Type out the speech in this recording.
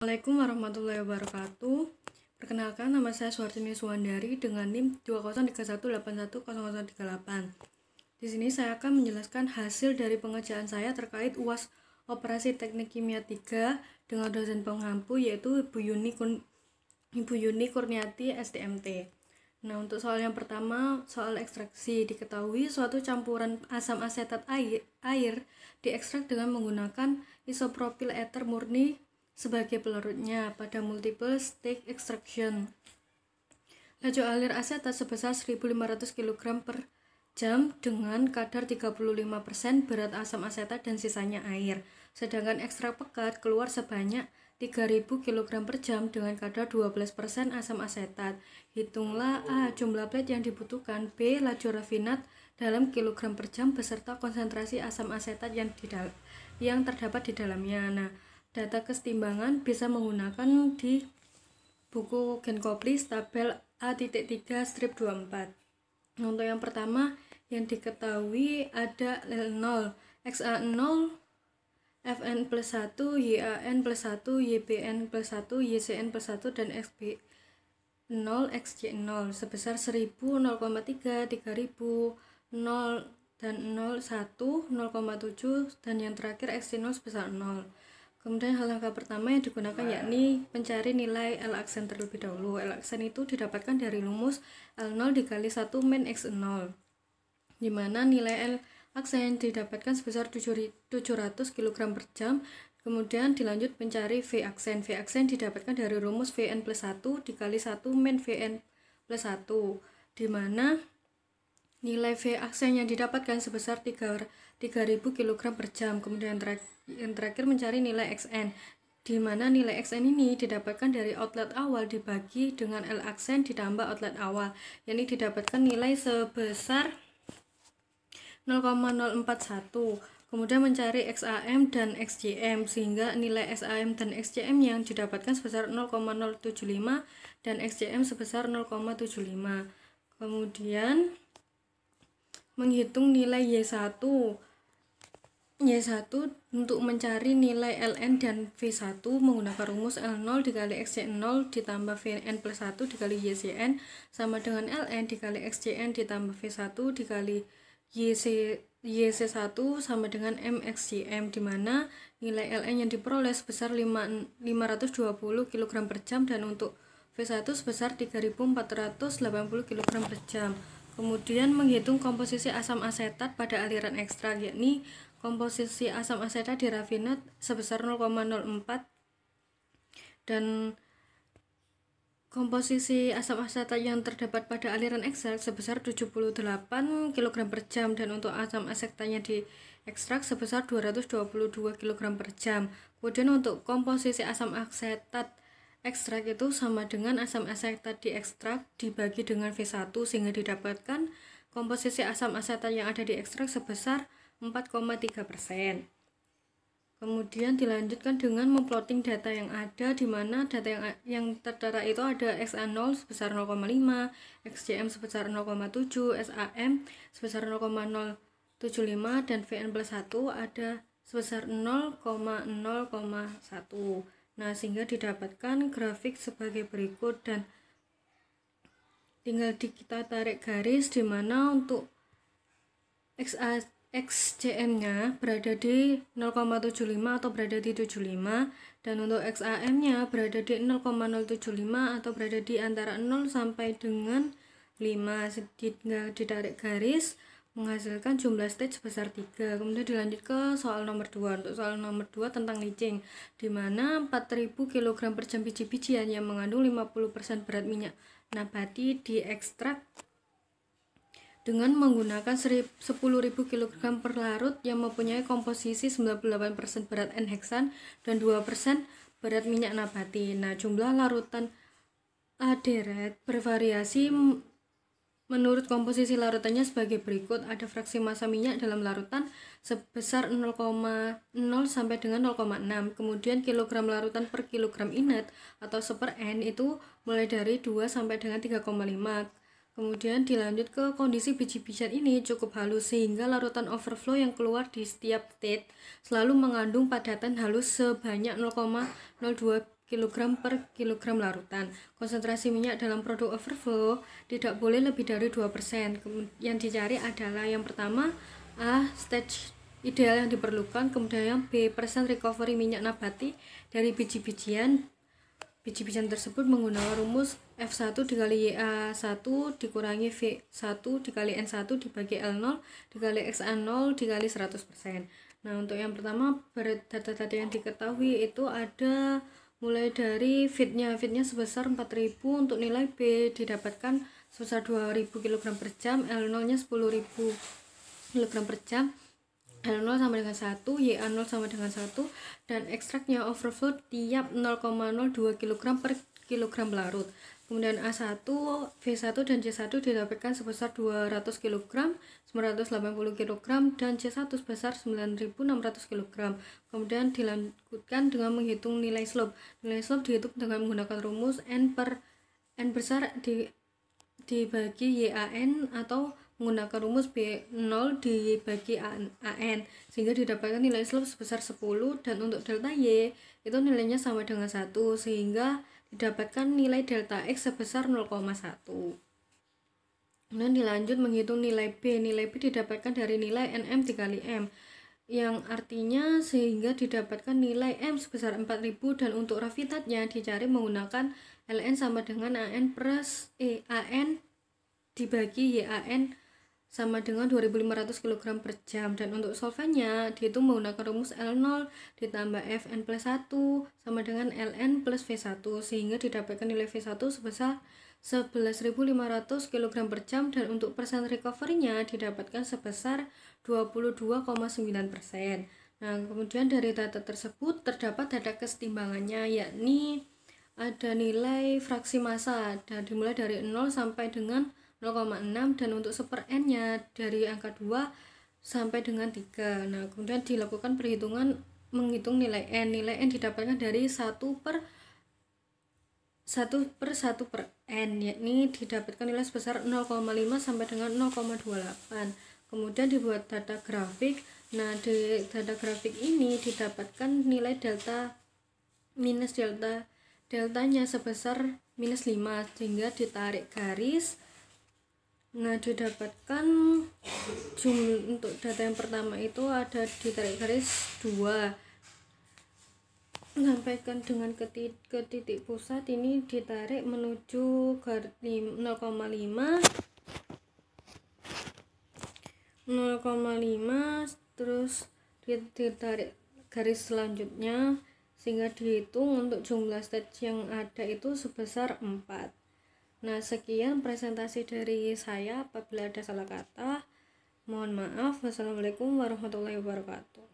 Assalamualaikum warahmatullahi wabarakatuh. Perkenalkan, nama saya Suhartini Suwandari dengan NIM 2031810038. Di sini saya akan menjelaskan hasil dari pengerjaan saya terkait UAS Operasi Teknik Kimia 3 dengan dosen pengampu yaitu Ibu Yuni Kurniati STMT. Nah, untuk soal yang pertama, soal ekstraksi. Diketahui suatu campuran asam asetat air diekstrak dengan menggunakan isopropil ether murni sebagai pelarutnya pada multiple stage extraction. Laju alir asetat sebesar 1500 kg per jam dengan kadar 35% berat asam asetat dan sisanya air. Sedangkan ekstrak pekat keluar sebanyak 3000 kg per jam dengan kadar 12% asam asetat. Hitunglah A. Jumlah plate yang dibutuhkan, B. Laju rafinat dalam kilogram per jam beserta konsentrasi asam asetat yang terdapat di dalamnya. Nah, data kesetimbangan bisa menggunakan di buku Genkoplis tabel A.3 strip 24. Untuk yang pertama yang diketahui ada L0, XA0, Fn plus 1, YAN plus 1, YBN plus 1, YCN plus 1, dan XB0, XJ0 sebesar 1000, 0,3, 3000, 0, dan 0, 1, 0,7, dan yang terakhir XJ0 sebesar 0. Kemudian hal langkah pertama yang digunakan yakni mencari nilai L aksen terlebih dahulu. L aksen itu didapatkan dari rumus L0 dikali 1 min X0, di mana nilai L aksen yang didapatkan sebesar 700 kg per jam. Kemudian dilanjut mencari V aksen. V aksen didapatkan dari rumus Vn plus 1 dikali 1 min Vn plus 1, di mana nilai V aksen yang didapatkan sebesar 3000 kg per jam. Kemudian yang terakhir mencari nilai Xn, di mana nilai Xn ini didapatkan dari outlet awal dibagi dengan L aksen ditambah outlet awal, yakni didapatkan nilai sebesar 0,041. Kemudian mencari XAM dan XJM, sehingga nilai XAM dan XJM yang didapatkan sebesar 0,075 dan XJM sebesar 0,75. Kemudian menghitung nilai Y1 untuk mencari nilai Ln dan V1 menggunakan rumus L0 dikali XJ0 ditambah Vn plus 1 dikali YCN sama dengan Ln dikali XJN ditambah V1 dikali YC1 sama dengan MXJM, di mana nilai Ln yang diperoleh sebesar 520 kg per jam dan untuk V1 sebesar 3480 kg per jam. Kemudian menghitung komposisi asam asetat pada aliran ekstrak, yakni komposisi asam asetat di rafinat sebesar 0,04 dan komposisi asam asetat yang terdapat pada aliran ekstrak sebesar 78 kg per jam dan untuk asam asetatnya di ekstrak sebesar 222 kg per jam. Kemudian untuk komposisi asam asetat ekstrak itu sama dengan asam asetat di ekstrak dibagi dengan V1 sehingga didapatkan komposisi asam asetat yang ada di ekstrak sebesar 4,3%. Kemudian dilanjutkan dengan memplotting data yang ada, di mana data yang tertera itu ada XA0 sebesar 0,5, XJM sebesar 0,7, SAM sebesar 0,075 dan Vn plus 1 ada sebesar 0,0,1. Nah, sehingga didapatkan grafik sebagai berikut, dan tinggal kita tarik garis di mana untuk XJM-nya berada di 0,75 atau berada di 75, dan untuk XAM-nya berada di 0,075 atau berada di antara 0 sampai dengan 5. Tinggal ditarik garis menghasilkan jumlah stage sebesar 3. Kemudian dilanjut ke soal nomor 2. Untuk soal nomor 2 tentang leaching, di mana 4000 kg per jam biji-bijian yang mengandung 50% berat minyak nabati diekstrak dengan menggunakan 10.000 kg per larut yang mempunyai komposisi 98% berat N-heksan dan 2% berat minyak nabati. Nah, jumlah larutan aderet bervariasi menurut komposisi larutannya sebagai berikut. Ada fraksi massa minyak dalam larutan sebesar 0,0 sampai dengan 0,6. Kemudian kilogram larutan per kilogram inert atau seper N itu mulai dari 2 sampai dengan 3,5. Kemudian dilanjut ke kondisi biji-bijian ini cukup halus sehingga larutan overflow yang keluar di setiap state selalu mengandung padatan halus sebanyak 0,02 kg per kilogram larutan. Konsentrasi minyak dalam produk overflow tidak boleh lebih dari 2%. Yang dicari adalah yang pertama A. Stage ideal yang diperlukan, kemudian yang B. persen recovery minyak nabati dari biji-bijian tersebut menggunakan rumus F1 dikali YA1 dikurangi V1 dikali N1 dibagi L0 dikali XA0 dikali 100%. Nah, untuk yang pertama, data-data yang diketahui itu ada mulai dari fitnya sebesar 4000, untuk nilai B didapatkan sebesar 2000 kg per jam, L0 nya 10.000 kg per jam, L0 sama dengan 1, YA0 sama dengan 1, dan ekstraknya overflow tiap 0,02 kg per kilogram larut. Kemudian A1, V1 dan C1 didapatkan sebesar 200 kg, 980 kg, dan C1 sebesar 9600 kg. Kemudian dilanjutkan dengan menghitung nilai slope. Nilai slope dihitung dengan menggunakan rumus N besar dibagi YAN atau menggunakan rumus B0 dibagi AN, sehingga didapatkan nilai slope sebesar 10, dan untuk delta Y itu nilainya sama dengan 1, sehingga didapatkan nilai delta X sebesar 0,1. Kemudian dilanjut menghitung nilai B. Nilai B didapatkan dari nilai NM dikali M, yang artinya sehingga didapatkan nilai M sebesar 4000, dan untuk rafitatnya dicari menggunakan LN sama dengan AN plus AN dibagi YAN sama dengan 2500 kg per jam, dan untuk solvennya dihitung menggunakan rumus L0 ditambah Fn plus 1 sama dengan Ln plus V1, sehingga didapatkan nilai V1 sebesar 11.500 kg per jam, dan untuk persen recovery-nya didapatkan sebesar 22,9%. Nah, kemudian dari data tersebut terdapat data kesetimbangannya, yakni ada nilai fraksi massa dimulai dari 0 sampai dengan 0,6, dan untuk 1/n nya dari angka 2 sampai dengan 3. Nah, kemudian dilakukan perhitungan menghitung nilai N. Nilai N didapatkan dari 1/n, yakni didapatkan nilai sebesar 0,5 sampai dengan 0,28. Kemudian dibuat data grafik. Nah, di data grafik ini didapatkan nilai deltanya sebesar -5, sehingga ditarik garis. Nah, didapatkan untuk data yang pertama itu ada ditarik garis 2, sampaikan dengan ke titik pusat ini ditarik menuju 0,5, terus ditarik garis selanjutnya, sehingga dihitung untuk jumlah stage yang ada itu sebesar 4. Nah, sekian presentasi dari saya. Apabila ada salah kata, mohon maaf. Wassalamualaikum warahmatullahi wabarakatuh.